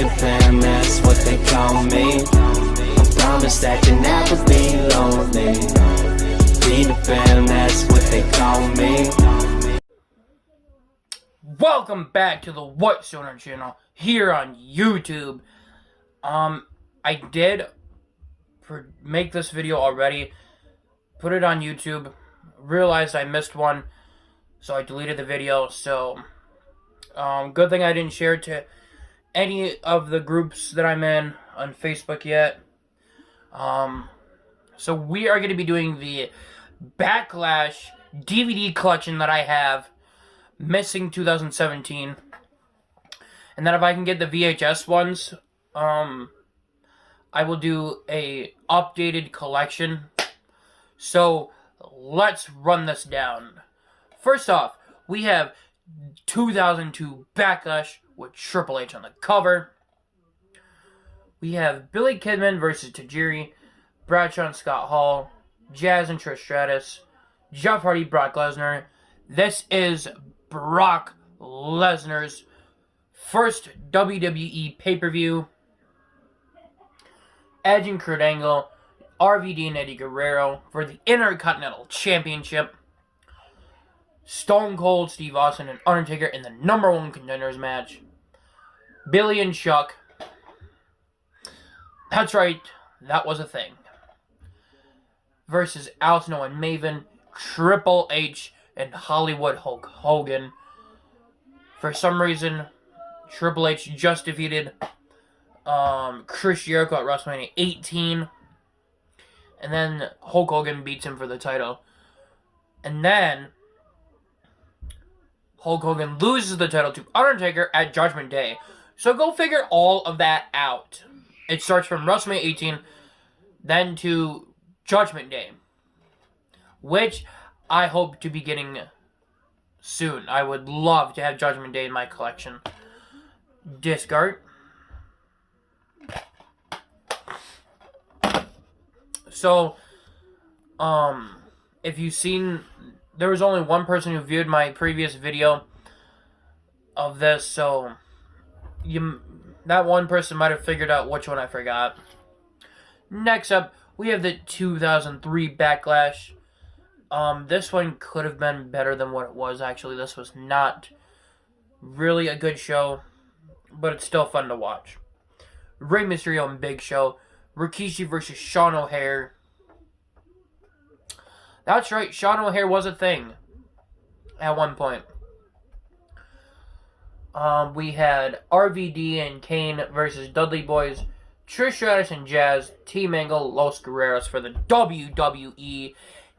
Peter Pan, that's what they call me. I promise that you'll never be lonely. Peter Pan, that's what they call me. Welcome back to the What Stoner channel here on YouTube. I did make this video already, put it on YouTube, realized I missed one, so I deleted the video. So, good thing I didn't share it to any of the groups that I'm in on Facebook yet. So we are going to be doing the Backlash DVD collection that I have, missing 2017. And then if I can get the VHS ones, I will do a updated collection. So let's run this down. First off, we have 2002 Backlash with Triple H on the cover. We have Billy Kidman versus Tajiri, Bradshaw and Scott Hall, Jazz and Trish Stratus, Jeff Hardy, Brock Lesnar. This is Brock Lesnar's first WWE pay-per-view. Edge and Kurt Angle, RVD and Eddie Guerrero for the Intercontinental Championship. Stone Cold Steve Austin and Undertaker in the #1 contenders match. Billy and Chuck. That's right, that was a thing. Versus Al Snow and Maven, Triple H and Hollywood Hulk Hogan. For some reason, Triple H just defeated Chris Jericho at WrestleMania 18. And then Hulk Hogan beats him for the title. And then Hulk Hogan loses the title to Undertaker at Judgment Day. So go figure all of that out. It starts from WrestleMania 18, then to Judgment Day, which I hope to be getting soon. I would love to have Judgment Day in my collection. Disc art. So, if you've seen, there was only one person who viewed my previous video of this, so that one person might have figured out which one I forgot. Next up, we have the 2003 Backlash. This one could have been better than what it was, actually. This was not really a good show, but it's still fun to watch. Rey Mysterio and Big Show. Rikishi versus Sean O'Haire. That's right, Sean O'Haire was a thing at one point. We had RVD and Kane versus Dudley Boys, Trish Stratus and Jazz, Team Angle, Los Guerreros for the WWE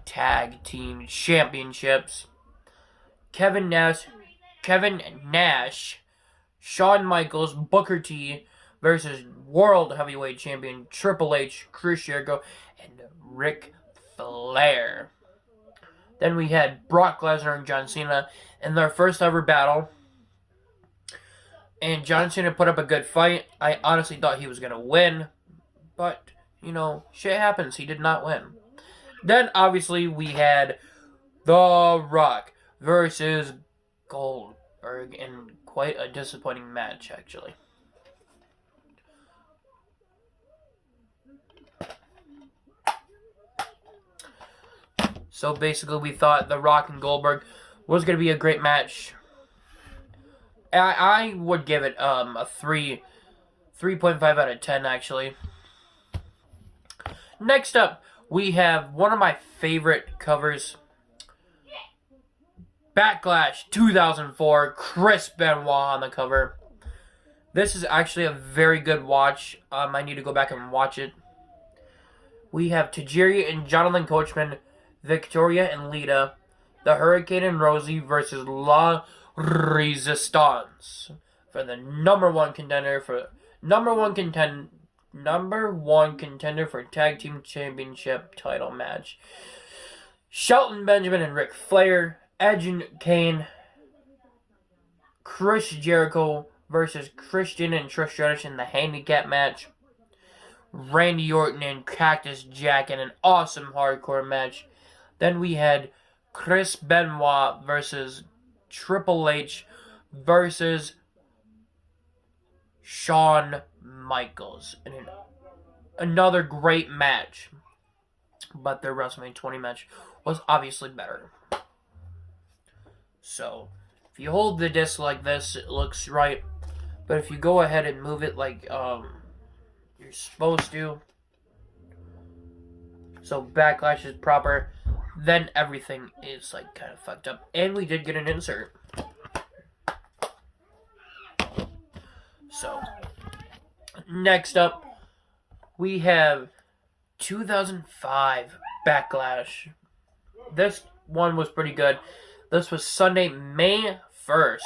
Tag Team Championships. Kevin Nash, Shawn Michaels, Booker T versus World Heavyweight Champion Triple H, Chris Jericho, and Ric Flair. Then we had Brock Lesnar and John Cena in their first ever battle. And John Cena put up a good fight. I honestly thought he was going to win. But, you know, shit happens. He did not win. Then, obviously, we had The Rock versus Goldberg in quite a disappointing match, actually. So, basically, we thought The Rock and Goldberg was going to be a great match. I would give it a 3.5 out of 10, actually. Next up, we have one of my favorite covers. Backlash 2004, Chris Benoit on the cover. This is actually a very good watch. I need to go back and watch it. We have Tajiri and Jonathan Coachman, Victoria and Lita, the Hurricane and Rosie versus La Resistance for the #1 contender for #1 contender for Tag Team Championship title match. Shelton Benjamin and Ric Flair, Edge and Kane, Chris Jericho versus Christian and Trish Stratus in the handicap match. Randy Orton and Cactus Jack in an awesome hardcore match. Then we had Chris Benoit versus Triple H versus Shawn Michaels in another great match. But their WrestleMania 20 match was obviously better. So, if you hold the disc like this, it looks right. But if you go ahead and move it like you're supposed to, so Backlash is proper, then everything is like kind of fucked up. And we did get an insert. So, next up, we have 2005 Backlash. This one was pretty good. This was Sunday, May 1st.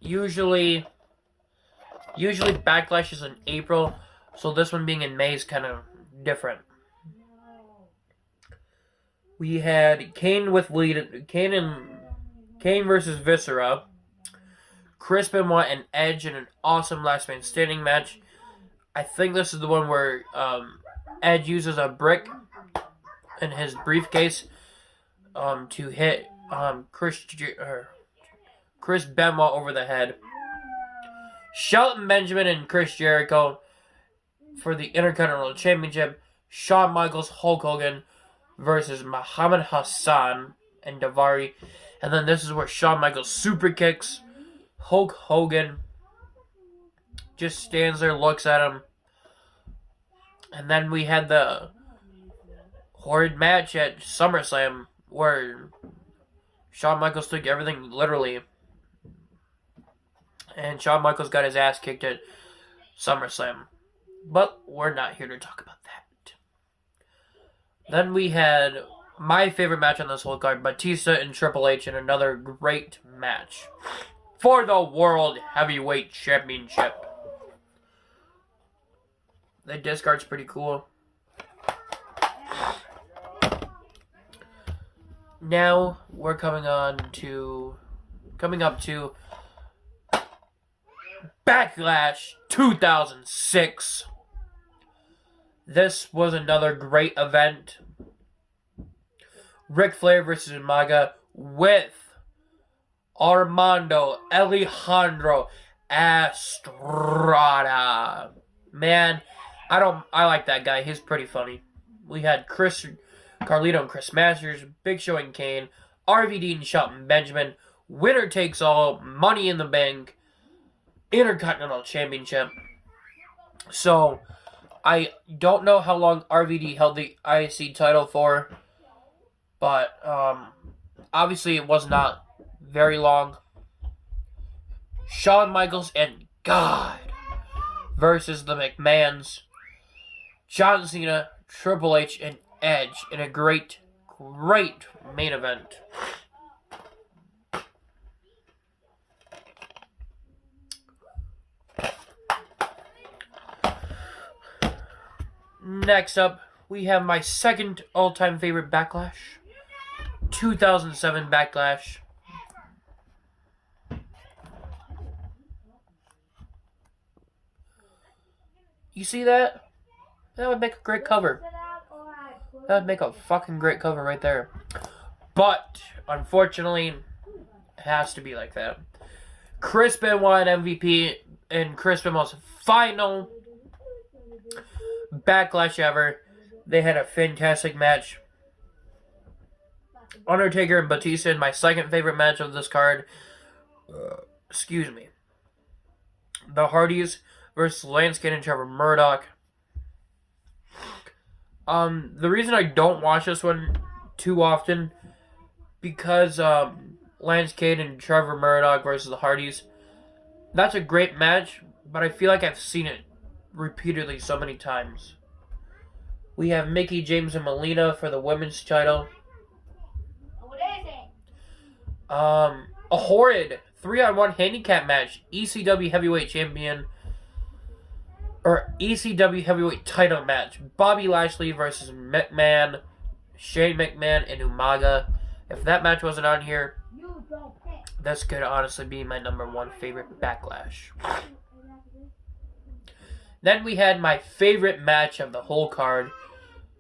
Usually Backlash is in April, so this one being in May is kind of different. We had Kane versus Viscera, Chris Benoit and Edge in an awesome last man standing match. I think this is the one where Edge uses a brick in his briefcase to hit Chris Benoit over the head. Shelton Benjamin and Chris Jericho for the Intercontinental Championship. Shawn Michaels, Hulk Hogan versus Muhammad Hassan and Daivari. And then this is where Shawn Michaels super kicks Hulk Hogan. Just stands there, looks at him. And then we had the horrid match at SummerSlam where Shawn Michaels took everything literally. And Shawn Michaels got his ass kicked at SummerSlam. But we're not here to talk about that. Then we had my favorite match on this whole card, Batista and Triple H in another great match for the World Heavyweight Championship. The disc art's pretty cool. Now we're coming up to Backlash 2006. This was another great event. Ric Flair versus Umaga with Armando Alejandro Estrada. Man, I like that guy. He's pretty funny. We had Carlito and Chris Masters, Big Show and Kane, RVD and Shelton Benjamin, winner takes all, Money in the Bank, Intercontinental Championship. So, I don't know how long RVD held the IC title for, but obviously it was not very long. Shawn Michaels and God versus the McMahons. John Cena, Triple H, and Edge in a great main event. Next up, we have my second all-time favorite Backlash. 2007 Backlash. You see that? That would make a great cover. That would make a fucking great cover right there. But, unfortunately, it has to be like that. Chris Benoit and MVP in Chris Benoit's final Backlash ever. They had a fantastic match. Undertaker and Batista in my second favorite match of this card. Excuse me. The Hardys versus Lance Kane and Trevor Murdoch. The reason I don't watch this one too often, because Lance Kane and Trevor Murdoch versus the Hardys, that's a great match, but I feel like I've seen it repeatedly so many times. We have Mickie James and Melina for the women's title. What is it? A horrid 3-on-1 handicap match. ECW Heavyweight Champion, or ECW Heavyweight Title match. Bobby Lashley versus McMahon, Shane McMahon, and Umaga. If that match wasn't on here, this could honestly be my number one favorite Backlash. Then we had my favorite match of the whole card.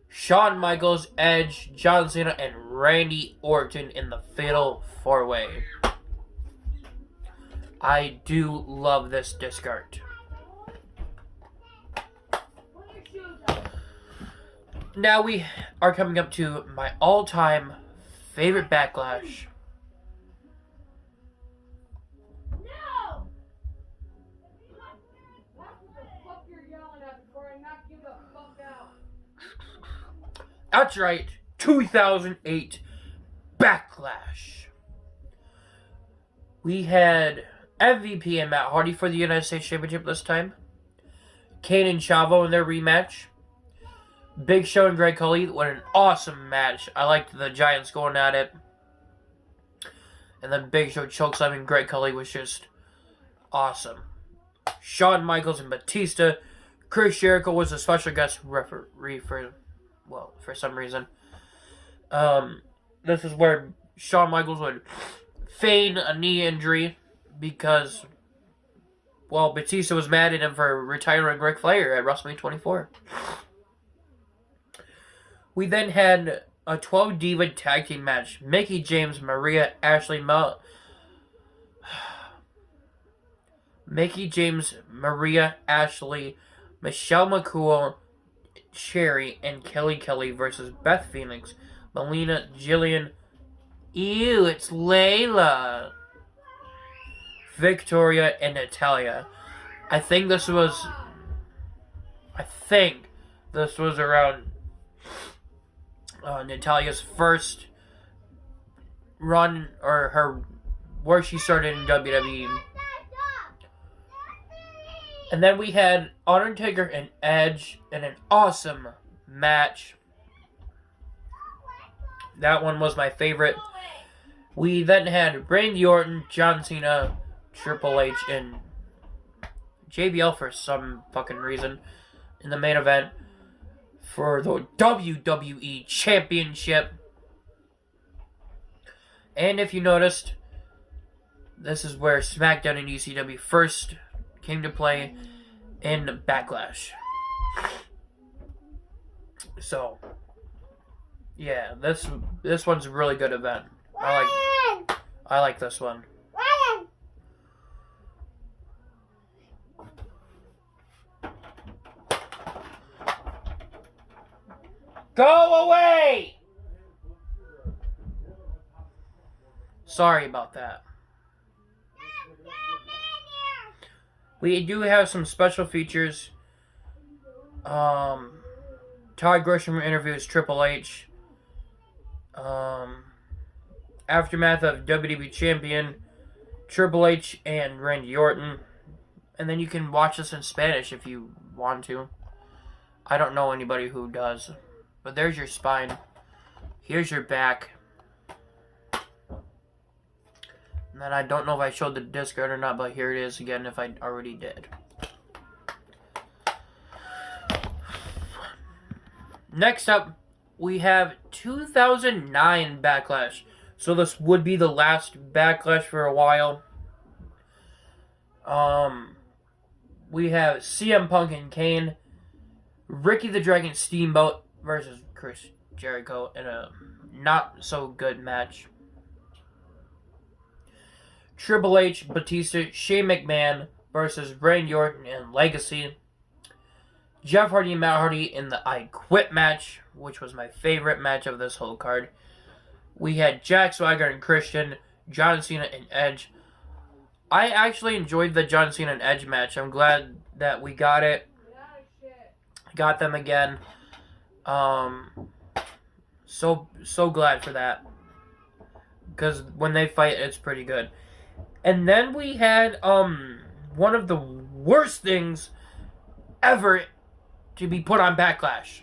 Shawn Michaels, Edge, John Cena, and Randy Orton in the Fatal 4-Way. I do love this disc art. Now we are coming up to my all-time favorite Backlash. No! What the fuck you're yelling at before I knock you the fuck out? That's right, 2008 Backlash. We had MVP and Matt Hardy for the United States Championship this time. Kane and Chavo in their rematch. Big Show and Greg Khali. What an awesome match. I liked the Giants going at it. And then Big Show chokeslam and Greg Khali was just awesome. Shawn Michaels and Batista. Chris Jericho was a special guest referee for some reason. This is where Shawn Michaels would feign a knee injury because, well, Batista was mad at him for retiring Ric Flair at WrestleMania 24. We then had a 12 Diva tag team match. Mickie James, Maria, Ashley, Michelle McCool, Cherry, and Kelly versus Beth Phoenix, Melina, Jillian, ew, it's Layla, Victoria, and Natalia. I think this was around Natalia's first run, or where she started in WWE. And then we had Undertaker and Edge in an awesome match. That one was my favorite. We then had Randy Orton, John Cena, Triple H, and JBL for some fucking reason in the main event for the WWE Championship. And if you noticed, this is where SmackDown and ECW first came to play in Backlash. So, yeah, this one's a really good event. I like this one. Go away! Sorry about that. We do have some special features. Todd Grisham interviews Triple H. Aftermath of WWE Champion, Triple H and Randy Orton. And then you can watch this in Spanish if you want to. I don't know anybody who does. But there's your spine. Here's your back. And then I don't know if I showed the disc or not, but here it is again if I already did. Next up, we have 2009 Backlash. So this would be the last Backlash for a while. We have CM Punk and Kane, Ricky the Dragon Steamboat versus Chris Jericho in a not so good match. Triple H, Batista, Shane McMahon versus Randy Orton and Legacy. Jeff Hardy and Matt Hardy in the I Quit match, which was my favorite match of this whole card. We had Jack Swagger and Christian, John Cena and Edge. I actually enjoyed the John Cena and Edge match. I'm glad that we got it. Got them again. So glad for that. Because when they fight, it's pretty good. And then we had, one of the worst things ever to be put on Backlash.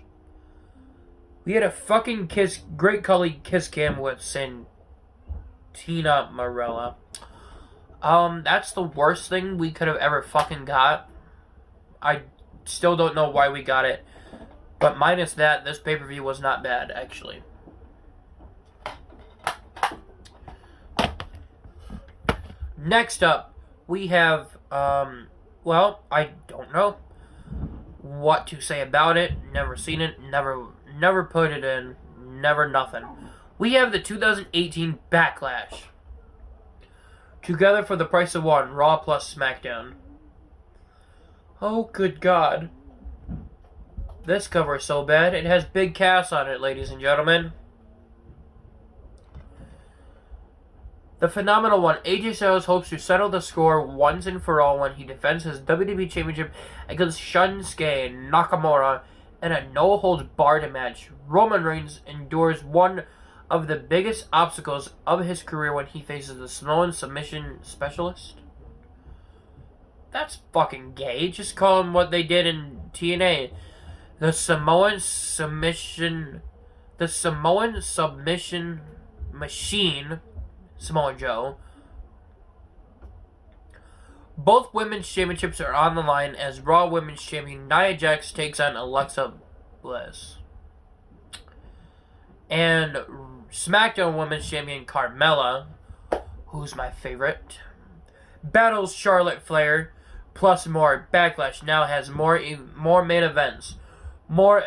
We had a fucking Great Khali kiss cam with Santina Marella. That's the worst thing we could have ever fucking got. I still don't know why we got it. But minus that, this pay-per-view was not bad, actually. Next up, we have, well, I don't know what to say about it. Never seen it, never put it in, never nothing. We have the 2018 Backlash. Together for the price of one, Raw plus SmackDown. Oh, good God. This cover is so bad, it has Big Cass on it, ladies and gentlemen. The phenomenal one, AJ Styles hopes to settle the score once and for all when he defends his WWE Championship against Shinsuke Nakamura in a no-holds-barred match. Roman Reigns endures one of the biggest obstacles of his career when he faces the Samoan submission specialist. That's fucking gay. Just call him what they did in TNA. The Samoan submission machine, Samoa Joe. Both women's championships are on the line as Raw Women's Champion Nia Jax takes on Alexa Bliss. And SmackDown Women's Champion Carmella, who's my favorite, battles Charlotte Flair, plus more. Backlash now has more main events, more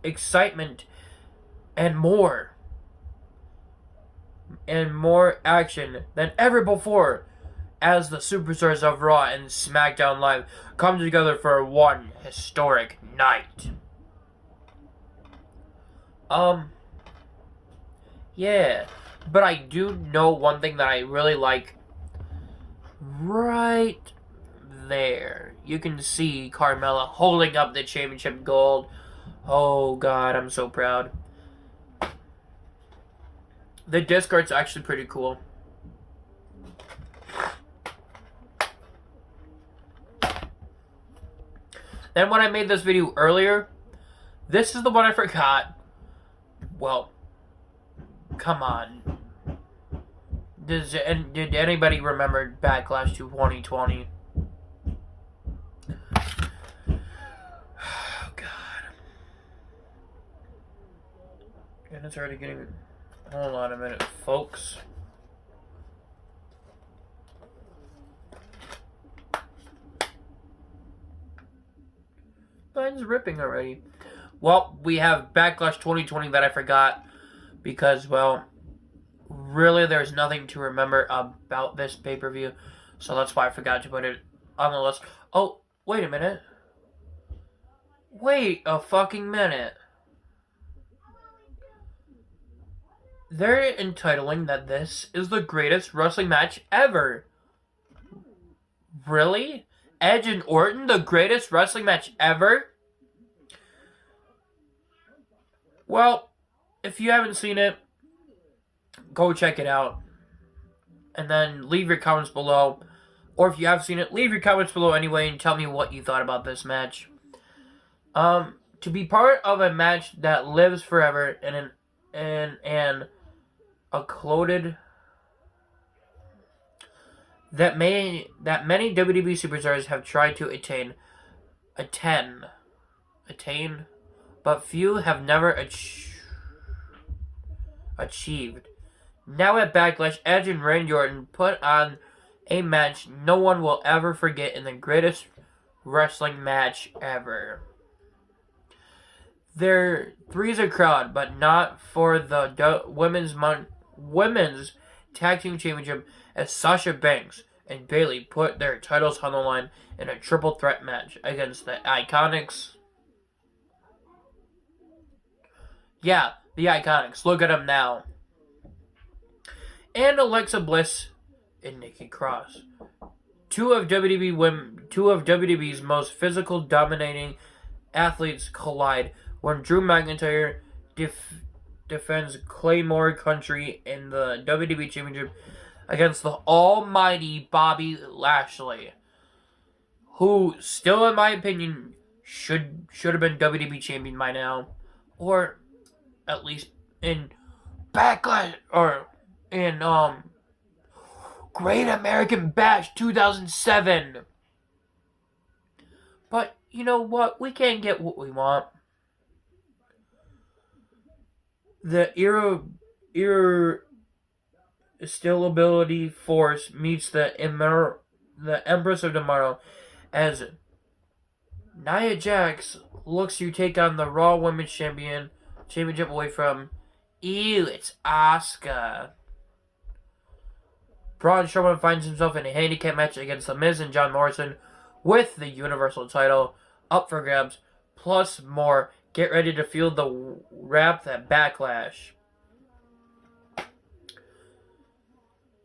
excitement, and more action than ever before as the superstars of Raw and SmackDown Live come together for one historic night. Yeah, but I do know one thing that I really like. Right there, you can see Carmella holding up the championship gold. Oh God, I'm so proud. The disc art's actually pretty cool. Then when I made this video earlier, this is the one I forgot. Well, come on. Did anybody remember Backlash 2020? Oh, God. And it's already getting... Hold on a minute, folks. Mine's ripping already. Well, we have Backlash 2020 that I forgot because, well, really there's nothing to remember about this pay-per-view, so that's why I forgot to put it on the list. Oh, wait a minute. Wait a fucking minute. They're entitling that this is the greatest wrestling match ever. Really? Edge and Orton, the greatest wrestling match ever? Well, if you haven't seen it, go check it out. And then leave your comments below. Or if you have seen it, leave your comments below anyway and tell me what you thought about this match. To be part of a match that lives forever and acclaimed that many WWE superstars have tried to attain, but few have never achieved. Now at Backlash, Edge and Randy Orton put on a match no one will ever forget in the greatest wrestling match ever. There three's a crowd, but not for the women's tag team championship, as Sasha Banks and Bayley put their titles on the line in a triple threat match against the Iconics. Yeah, the Iconics. Look at them now. And Alexa Bliss and Nikki Cross. Two of WWE's most physical dominating athletes collide when Drew McIntyre defends Claymore Country in the WWE Championship against the almighty Bobby Lashley, who still, in my opinion, should have been WWE Champion by now, or at least in Backlash, or in Great American Bash 2007. But you know what? We can't get what we want. The irresistibility force meets the Empress of Tomorrow as Nia Jax looks to take on the Raw Women's Championship away from it's Asuka. Braun Strowman finds himself in a handicap match against The Miz and John Morrison with the Universal title. up for grabs, plus more. Get ready to feel the wrath at Backlash.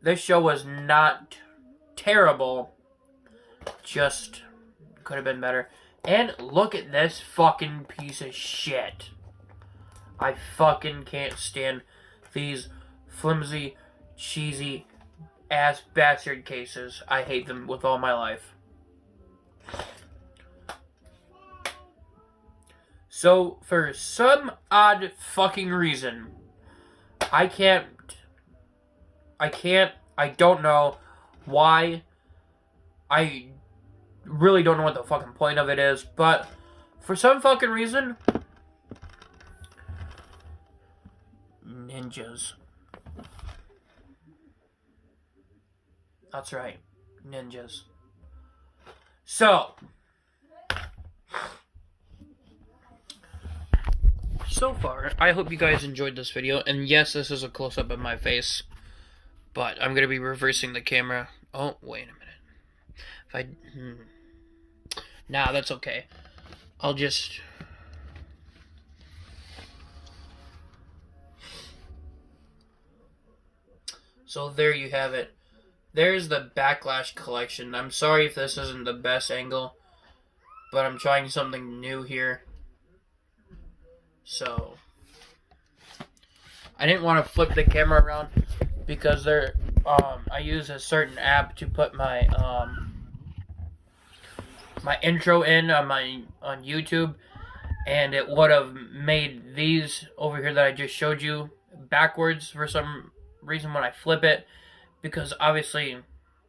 This show was not terrible, just could have been better. And look at this fucking piece of shit. I fucking can't stand these flimsy, cheesy ass bastard cases. I hate them with all my life. So, for some odd fucking reason, I don't know why. I really don't know what the fucking point of it is, but for some fucking reason, ninjas. That's right, ninjas. So far, I hope you guys enjoyed this video, and yes, this is a close-up of my face, but I'm gonna be reversing the camera. Oh, wait a minute. Nah, that's okay. I'll just... So there you have it. There's the Backlash collection. I'm sorry if this isn't the best angle, but I'm trying something new here. So I didn't want to flip the camera around because I use a certain app to put my my intro in on YouTube, and it would have made these over here that I just showed you backwards for some reason when I flip it, because obviously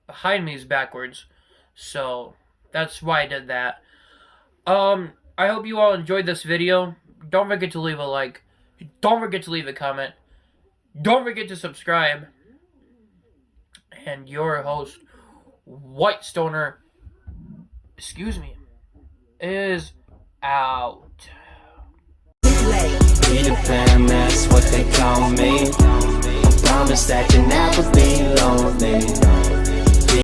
behind me is backwards, so that's why I did that. I hope you all enjoyed this video. Don't forget to leave a like. Don't forget to leave a comment. Don't forget to subscribe. And your host, White Stoner, is out. Peter Pan, that's what they call me. I promise that you never be lonely.